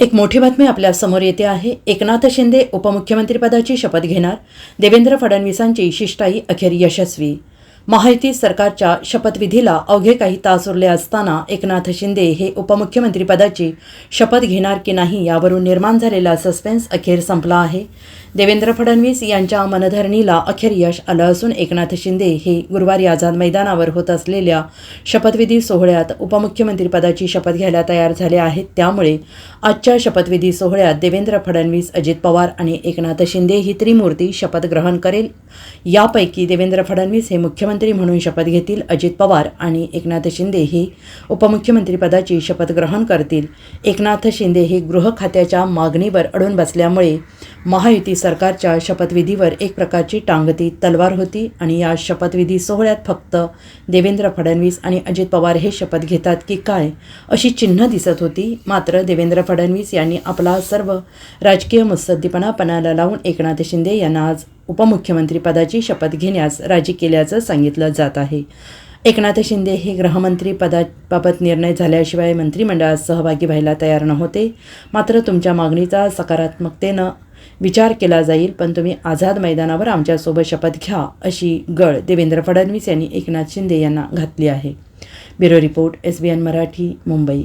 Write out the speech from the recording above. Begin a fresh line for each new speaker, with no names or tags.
एक मोठी बातमी आपल्या समोर येते आहे। एकनाथ शिंदे उपमुख्यमंत्रीपदाची शपथ घेणार। देवेंद्र फडणवीसांची शिष्टाई अखेर यशस्वी। महायुती सरकारच्या शपथविधीला अवघे काही तास उरले असताना एकनाथ शिंदे हे उपमुख्यमंत्रीपदाची शपथ घेणार की नाही यावरून निर्माण झालेला सस्पेन्स अखेर संपला आहे। देवेंद्र फडणवीस यांच्या मनधरणीला अखेर यश आलं असून एकनाथ शिंदे हे गुरुवारी आझाद मैदानावर होत असलेल्या शपथविधी सोहळ्यात उपमुख्यमंत्रीपदाची शपथ घ्यायला तयार झाले आहेत। त्यामुळे आजच्या शपथविधी सोहळ्यात देवेंद्र फडणवीस, अजित पवार आणि एकनाथ शिंदे ही त्रिमूर्ती शपथ ग्रहण करेल। यापैकी देवेंद्र फडणवीस हे मुख्यमंत्री म्हणून शपथ घेतील, अजित पवार आणि एकनाथ शिंदे हे उपमुख्यमंत्रीपदाची शपथ ग्रहण करतील। एकनाथ शिंदे हे गृह खात्याच्या मागणीवर अडून बसल्यामुळे महायुती सरकारच्या शपथविधीवर एक प्रकारची टांगती तलवार होती आणि या शपथविधी सोहळ्यात फक्त देवेंद्र फडणवीस आणि अजित पवार हे शपथ घेतात की काय अशी चिन्ह दिसत होती। मात्र देवेंद्र फडणवीस यांनी आपला सर्व राजकीय मुत्सद्दीपणा पणाला लावून एकनाथ शिंदे यांना आज उपमुख्यमंत्रीपदाची शपथ घेण्यास राजी केल्याचं सांगितलं जात आहे। एकनाथ शिंदे हे गृहमंत्री पदाबाबत निर्णय झाल्याशिवाय मंत्रिमंडळात सहभागी व्हायला तयार नव्हते। मात्र तुमच्या मागणीचा सकारात्मकतेनं विचार केला जाईल, पण तुम्ही आझाद मैदानावर आमच्यासोबत शपथ घ्या अशी गळ देवेंद्र फडणवीस यांनी एकनाथ शिंदे यांना घातली आहे। Bureau report, SBN Marathi, Mumbai.